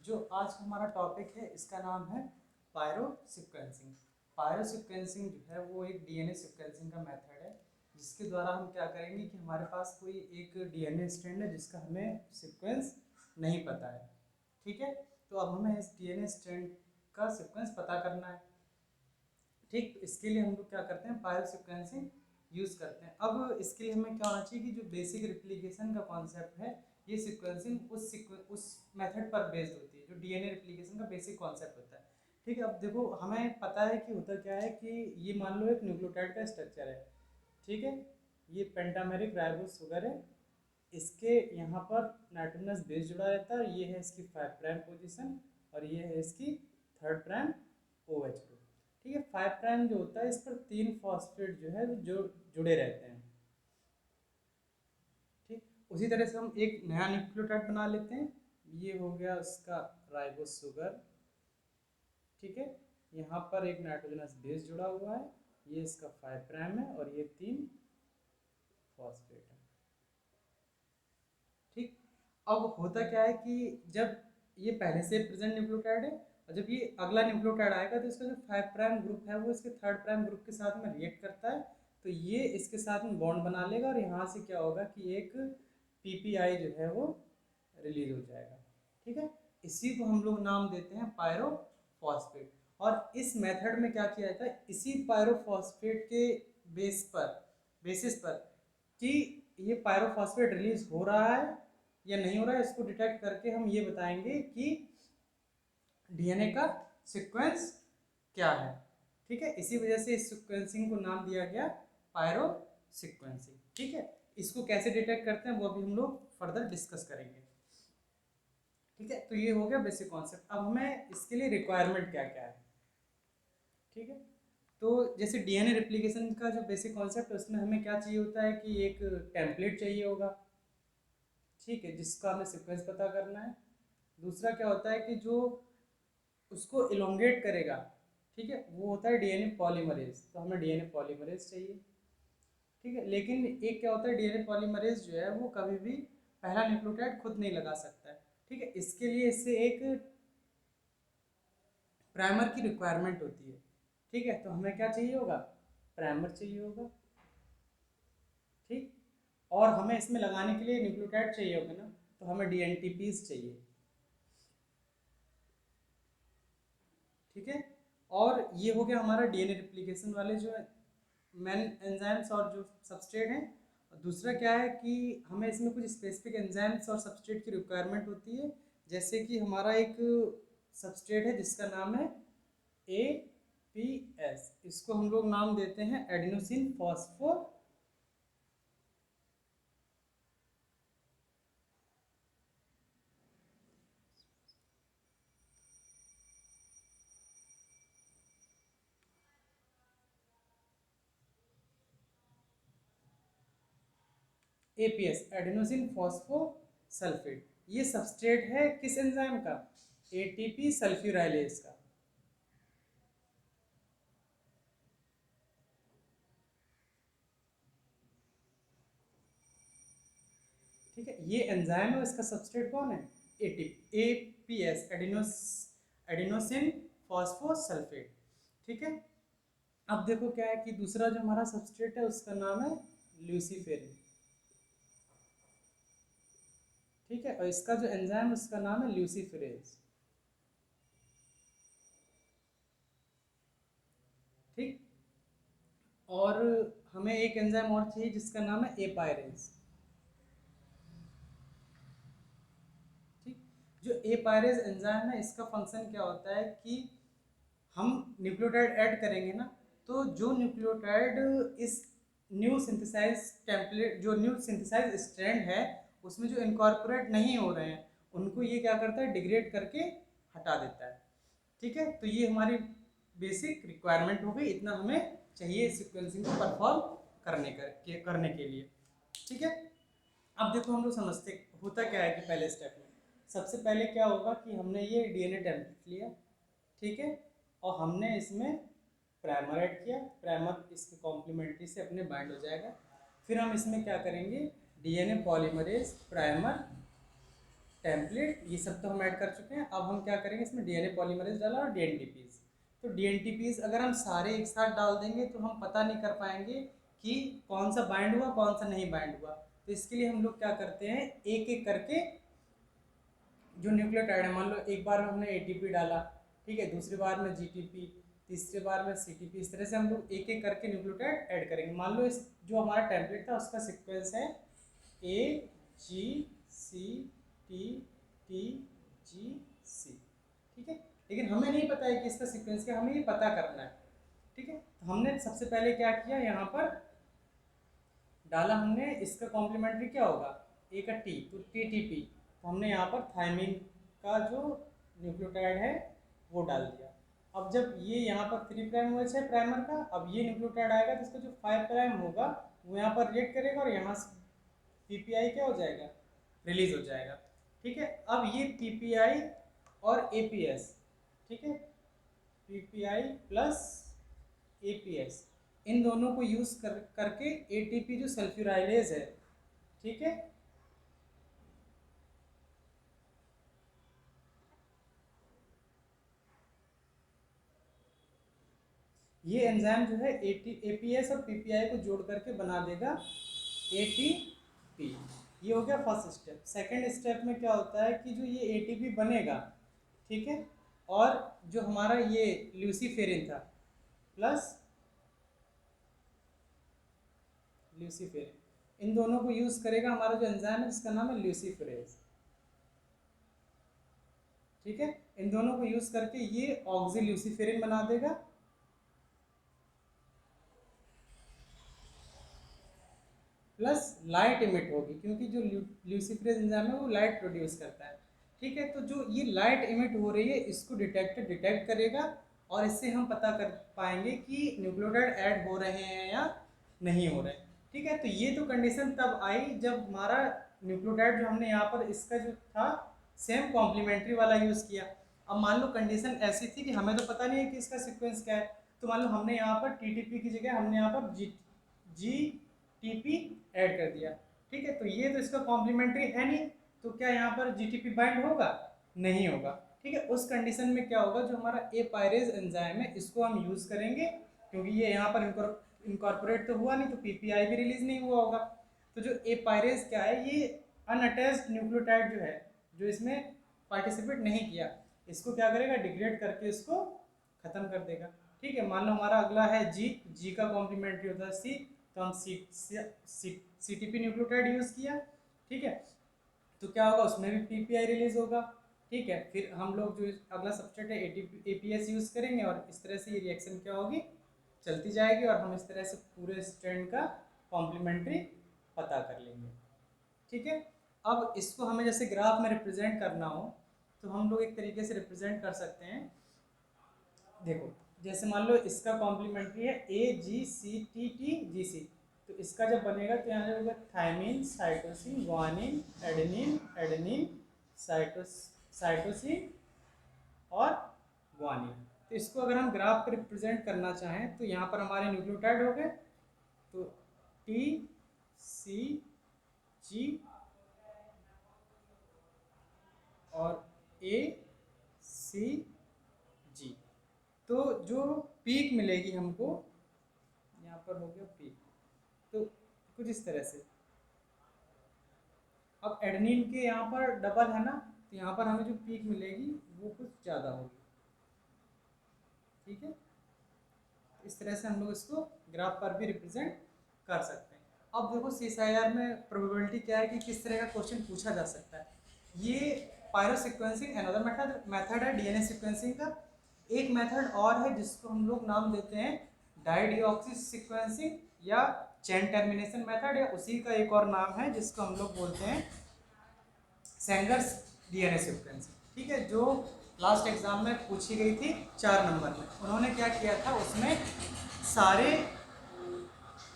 जो आज का हमारा टॉपिक है इसका नाम है पायरो सीक्वेंसिंग। पायरो सीक्वेंसिंग जो है वो एक डीएनए सीक्वेंसिंग का मेथड है जिसके द्वारा हम क्या करेंगे कि हमारे पास कोई एक डीएनए स्ट्रैंड है जिसका हमें सीक्वेंस नहीं पता है। ठीक है, तो अब हमें इस डीएनए स्ट्रैंड का सीक्वेंस पता करना है। ठीक, तो इसके लिए हम लोग क्या करते हैं, पायरो सीक्वेंसिंग यूज़ करते हैं। अब इसके लिए हमें क्या होना चाहिए कि जो बेसिक रिप्लिकेशन का कॉन्सेप्ट है, ये सीक्वेंसिंग उस मेथड पर बेस्ड होती है जो डीएनए रिप्लिकेशन का बेसिक कॉन्सेप्ट होता है। ठीक है, अब देखो हमें पता है कि होता क्या है कि ये मान लो एक न्यूक्लियोटाइड का स्ट्रक्चर है। ठीक है, ये पेंटामेरिक राइबोस शुगर है, इसके यहाँ पर नाइट्रोजनस बेस जुड़ा रहता है, ये है इसकी 5 प्राइम पोजीशन और ये है इसकी 3rd प्राइम OH ग्रुप। ठीक है, 5 प्राइम जो होता है इस पर 3 फॉस्फेट जो है जो जुड़े रहते हैं। ठीक, उसी तरह से हम एक नया न्यूक्लियोटाइड बना लेते हैं। ये हो गया उसका राइबोस शुगर। ठीक है, यहाँ पर एक नाइट्रोजनस बेस जुड़ा हुआ है, ये इसका 5 प्राइम है और ये 3 फॉस्फेट है। ठीक, अब होता क्या है कि जब ये पहले से प्रेजेंट न्यूक्लियोटाइड है और जब ये अगला न्यूक्लियोटाइड आएगा तो इसका जो 5 प्राइम ग्रुप है वो इसके 3rd प्राइम ग्रुप के साथ में रिएक्ट करता है, तो ये इसके साथ में बॉन्ड बना लेगा और यहाँ से क्या होगा कि एक पीपीआई जो है वो रिलीज हो जाएगा। ठीक है, इसी को हम लोग नाम देते हैं पायरोफॉस्फेट। और इस मेथड में क्या किया जाता है, इसी पायरोफॉस्फेट के बेसिस पर कि ये पायरोफॉस्फेट रिलीज हो रहा है या नहीं हो रहा है, इसको डिटेक्ट करके हम ये बताएंगे कि डीएनए का सीक्वेंस क्या है। ठीक है, इसी वजह से इस सीक्वेंसिंग को नाम दिया गया पायरो सीक्वेंसिंग। ठीक है, इसको कैसे डिटेक्ट करते हैं वो अभी हम लोग फर्दर डिस्कस करेंगे। ठीक है, तो ये हो गया बेसिक कॉन्सेप्ट। अब हमें इसके लिए रिक्वायरमेंट क्या क्या है। ठीक है, तो जैसे डीएनए रेप्लिकेशन का जो बेसिक कॉन्सेप्ट है उसमें हमें क्या चाहिए होता है कि एक टेम्पलेट चाहिए होगा। ठीक है, जिसका हमें सीक्वेंस पता करना है। दूसरा क्या होता है कि जो उसको इलोंगेट करेगा, ठीक है, वो होता है डीएनए पॉलीमरेज, तो हमें डीएनए पॉलीमरेज चाहिए। ठीक है, लेकिन एक क्या होता है, डीएनए पॉलीमरेज जो है वो कभी भी पहला न्यूक्लियोटाइड खुद नहीं लगा सकता है। ठीक है, इसके लिए इससे एक प्राइमर की रिक्वायरमेंट होती है। ठीक है, तो हमें क्या चाहिए होगा, प्राइमर चाहिए होगा। ठीक, और हमें इसमें लगाने के लिए न्यूक्लियोटाइड चाहिए होगा ना, तो हमें डीएनटीपीज चाहिए। ठीक है, और ये हो गया हमारा डीएनए रिप्लिकेशन वाले जो मेन एंजाइम्स और जो सबस्ट्रेट हैं। दूसरा क्या है कि हमें इसमें कुछ स्पेसिफिक एंजाइम्स और सबस्ट्रेट की रिक्वायरमेंट होती है। जैसे कि हमारा एक सबस्ट्रेट है जिसका नाम है APS, इसको हम लोग नाम देते हैं एडिनोसिन फॉस्फो APS, एडिनोसिन फॉस्फोसल्फेट। ये सबस्ट्रेट है किस एंजाइम का, ATP सल्फ्यूराइलेज का। ठीक है, ये एंजाइम है, इसका सबस्ट्रेट कौन है, APS, एडिनोसिन फॉस्फोसल्फेट। ठीक है, अब देखो क्या है कि दूसरा जो हमारा सबस्ट्रेट है उसका नाम है ल्यूसीफेरिन। ठीक है, और इसका जो एंजाइम है उसका नाम है ल्यूसीफेरेज। ठीक, और हमें एक एंजाइम और चाहिए जिसका नाम है एपायरेज। ठीक, जो एपायरेज एंजाइम है इसका फंक्शन क्या होता है कि हम न्यूक्लियोटाइड ऐड करेंगे ना, तो जो न्यूक्लियोटाइड इस न्यू सिंथेसाइज टेम्पलेट, जो न्यू सिंथेसाइज स्ट्रैंड है उसमें जो इनकॉर्पोरेट नहीं हो रहे हैं उनको ये क्या करता है, डिग्रेड करके हटा देता है। ठीक है, तो ये हमारी बेसिक रिक्वायरमेंट हो गई, इतना हमें चाहिए सीक्वेंसिंग को परफॉर्म करने के लिए। ठीक है, अब देखो हम लोग समझते होता क्या है कि पहले स्टेप में सबसे पहले क्या होगा कि हमने ये डीएनए टेम्पलेट लिया। ठीक है, और हमने इसमें प्राइमर ऐड किया, प्राइमर इसके कॉम्प्लीमेंट्री से अपने बाइंड हो जाएगा। फिर हम इसमें क्या करेंगे, डीएनए पॉलीमरेज प्राइमर टेम्पलेट ये सब तो हम ऐड कर चुके हैं। अब हम क्या करेंगे, इसमें डीएनए पॉलीमरेज डाला और डीएनटीपीज। तो डीएनटीपीज अगर हम सारे एक साथ डाल देंगे तो हम पता नहीं कर पाएंगे कि कौन सा बाइंड हुआ कौन सा नहीं बाइंड हुआ। तो इसके लिए हम लोग क्या करते हैं, एक एक करके जो न्यूक्लियोटाइड है, मान लो एक बार में हमने एटीपी डाला, ठीक है, दूसरी बार में जीटीपी, तीसरी बार में सीटीपी, इस तरह से हम लोग एक एक करके न्यूक्लियोटाइड ऐड करेंगे। मान लो इस जो हमारा टेम्पलेट था उसका सीक्वेंस है ए जी सी टी टी जी सी, ठीक है, लेकिन हमें नहीं पता है कि इसका सीक्वेंस क्या, हमें ये पता करना है, ठीक है। तो हमने सबसे पहले क्या किया, यहाँ पर डाला हमने, इसका कॉम्प्लीमेंट्री क्या होगा, ए का टी, तो टी टी पी, तो हमने यहाँ पर थायमिन का जो न्यूक्लियोटाइड है वो डाल दिया। अब जब ये यहाँ पर 3 प्राइम OH है प्राइमर का, अब ये न्यूक्लियोटाइड आएगा तो इसका जो 5 प्राइम होगा वो यहाँ पर रिएक्ट करेगा और यहाँ से पीपीआई क्या हो जाएगा, रिलीज हो जाएगा, ठीक है। अब ये पीपीआई और एपीएस, ठीक है, पीपीआई प्लस एपीएस, इन दोनों को यूज करके एटीपी जो सल्फ्यूराइलेज है, ठीक है, ये एंजाइम जो है एपीएस और पीपीआई को जोड़ करके बना देगा एटीपी। ये हो गया फर्स्ट स्टेप। सेकंड स्टेप में क्या होता है कि जो ये एटीपी बनेगा, ठीक है, और जो हमारा ये ल्यूसीफेरिन था प्लस ल्यूसीफेरिन, इन दोनों को यूज करेगा हमारा जो एंजाइम है जिसका नाम है ल्यूसीफेरेज, ठीक है। इन दोनों को यूज करके ये ऑक्सी ल्यूसीफेरिन बना देगा प्लस लाइट इमिट होगी, क्योंकि जो ल्यूसीफेरेज एंजाइम है वो लाइट प्रोड्यूस करता है, ठीक है। तो जो ये लाइट इमिट हो रही है इसको डिटेक्ट करेगा और इससे हम पता कर पाएंगे कि न्यूक्लियोटाइड ऐड हो रहे हैं या नहीं हो रहे हैं, ठीक है। तो ये तो कंडीशन तब आई जब हमारा न्यूक्लियोटाइड जो हमने यहाँ पर इसका जो था सेम कॉम्प्लीमेंट्री वाला यूज़ किया। अब मान लो कंडीशन ऐसी थी कि हमें तो पता नहीं है कि इसका सीक्वेंस क्या है, तो मान लो हमने यहाँ पर टीटीपी की जगह हमने यहाँ पर जी टीपी ऐड कर दिया, ठीक है। तो ये तो इसका कॉम्प्लीमेंट्री है नहीं, तो क्या यहाँ पर जीटीपी बाइंड होगा, नहीं होगा, ठीक है। उस कंडीशन में क्या होगा, जो हमारा ए पायरेज एंजाइम है इसको हम यूज़ करेंगे, क्योंकि ये यहाँ पर इनकॉर्पोरेट तो हुआ नहीं तो पीपीआई भी रिलीज नहीं हुआ होगा। तो जो ए पायरेज क्या है, ये अनअटैच्ड न्यूक्लियोटाइड जो है, जो इसमें पार्टिसिपेट नहीं किया, इसको क्या करेगा, डिग्रेड करके इसको खत्म कर देगा, ठीक है। मान लो हमारा अगला है जी का कॉम्प्लीमेंट्री होता है सी, तो हम सीटीपी न्यूक्लियोटाइड यूज़ किया, ठीक है। तो क्या होगा, उसमें भी पीपीआई रिलीज होगा, ठीक है। फिर हम लोग जो अगला सब्सट्रेट है एपीएस यूज़ करेंगे और इस तरह से ये रिएक्शन क्या होगी, चलती जाएगी और हम इस तरह से पूरे स्ट्रैंड का कॉम्प्लीमेंट्री पता कर लेंगे, ठीक है। अब इसको हमें जैसे ग्राफ में रिप्रेजेंट करना हो तो हम लोग एक तरीके से रिप्रेजेंट कर सकते हैं। देखो, जैसे मान लो इसका कॉम्प्लीमेंट्री है ए जी सी टी टी जी सी, तो इसका जब बनेगा तो यहाँ होगा thymine cytosine guanine adenine adenine cytosine और ग्वानिन। तो इसको अगर हम ग्राफ पर रिप्रेजेंट करना चाहें तो यहाँ पर हमारे न्यूक्लियोटाइड हो गए, तो टी सी जी और ए सी जी, तो जो पीक मिलेगी हमको, यहाँ पर हो गया पीक, तो कुछ इस तरह से। अब एडेनिन के यहाँ पर डबल है ना, तो यहाँ पर हमें जो पीक मिलेगी वो कुछ ज़्यादा होगी, ठीक है। इस तरह से हम लोग इसको ग्राफ पर भी रिप्रेजेंट कर सकते हैं। अब देखो CSIR में प्रोबेबिलिटी क्या है कि किस तरह का क्वेश्चन पूछा जा सकता है। ये पायरो सिक्वेंसिंग अनदर मेथड है डीएनए सिक्वेंसिंग का। एक मेथड और है जिसको हम लोग नाम देते हैं डाइडिऑक्सी सिक्वेंसिंग या चेन टर्मिनेशन मेथड, या उसी का एक और नाम है जिसको हम लोग बोलते हैं सेंगर्स डीएनए सिक्वेंसिंग, ठीक है, जो लास्ट एग्जाम में पूछी गई थी 4 नंबर में। उन्होंने क्या किया था, उसमें सारे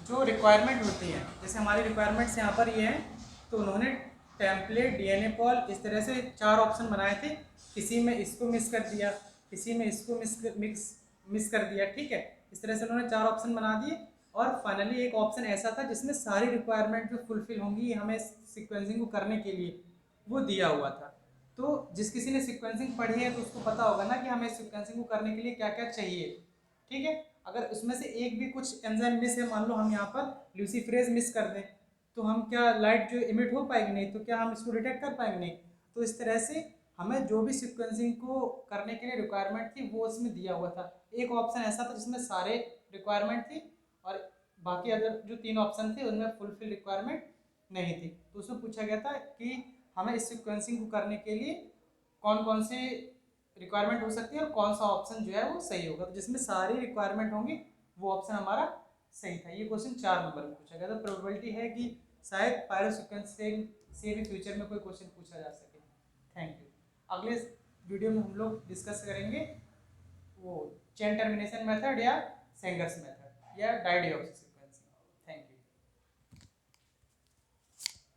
जो रिक्वायरमेंट होती हैं, जैसे हमारी रिक्वायरमेंट्स यहाँ पर ये हैं, तो उन्होंने टेम्पलेट डीएनए पॉल इस तरह से 4 ऑप्शन बनाए थे, किसी में इसको मिस कर दिया, किसी में इसको मिस कर दिया, ठीक है। इस तरह से उन्होंने 4 ऑप्शन बना दिए और फाइनली एक ऑप्शन ऐसा था जिसमें सारी रिक्वायरमेंट जो फुलफिल होंगी हमें सिक्वेंसिंग को करने के लिए, वो दिया हुआ था। तो जिस किसी ने सीक्वेंसिंग पढ़ी है तो उसको पता होगा ना कि हमें सीक्वेंसिंग को करने के लिए क्या क्या चाहिए। ठीक है, अगर उसमें से एक भी कुछ एंजाइम मिस है, मान लो हम यहाँ पर ल्यूसीफरेज मिस कर दें, तो हम क्या लाइट जो इमिट हो पाएगी नहीं, तो क्या हम इसको डिटेक्ट कर पाएंगे नहीं। तो इस तरह से हमें जो भी सीक्वेंसिंग को करने के लिए रिक्वायरमेंट थी वो इसमें दिया हुआ था। एक ऑप्शन ऐसा था जिसमें सारे रिक्वायरमेंट थी, और बाकी अदर जो 3 ऑप्शन थे उनमें फुलफिल रिक्वायरमेंट नहीं थी। तो उसमें पूछा गया था कि हमें इस सीक्वेंसिंग को करने के लिए कौन कौन से रिक्वायरमेंट हो सकती है और कौन सा ऑप्शन जो है वो सही होगा। तो जिसमें सारी रिक्वायरमेंट होंगी वो ऑप्शन हमारा सही था। ये क्वेश्चन 4 नंबर में पूछा गया था। प्रोबेबिलिटी है कि शायद पायरो सीक्वेंसिंग से भी फ्यूचर में कोई क्वेश्चन पूछा जा सके। Thank you. अगले वीडियो में हम लोग डिस्कस करेंगे वो चेन टर्मिनेशन मेथड या सेंगर्स मेथड या डायडियोक्सिस।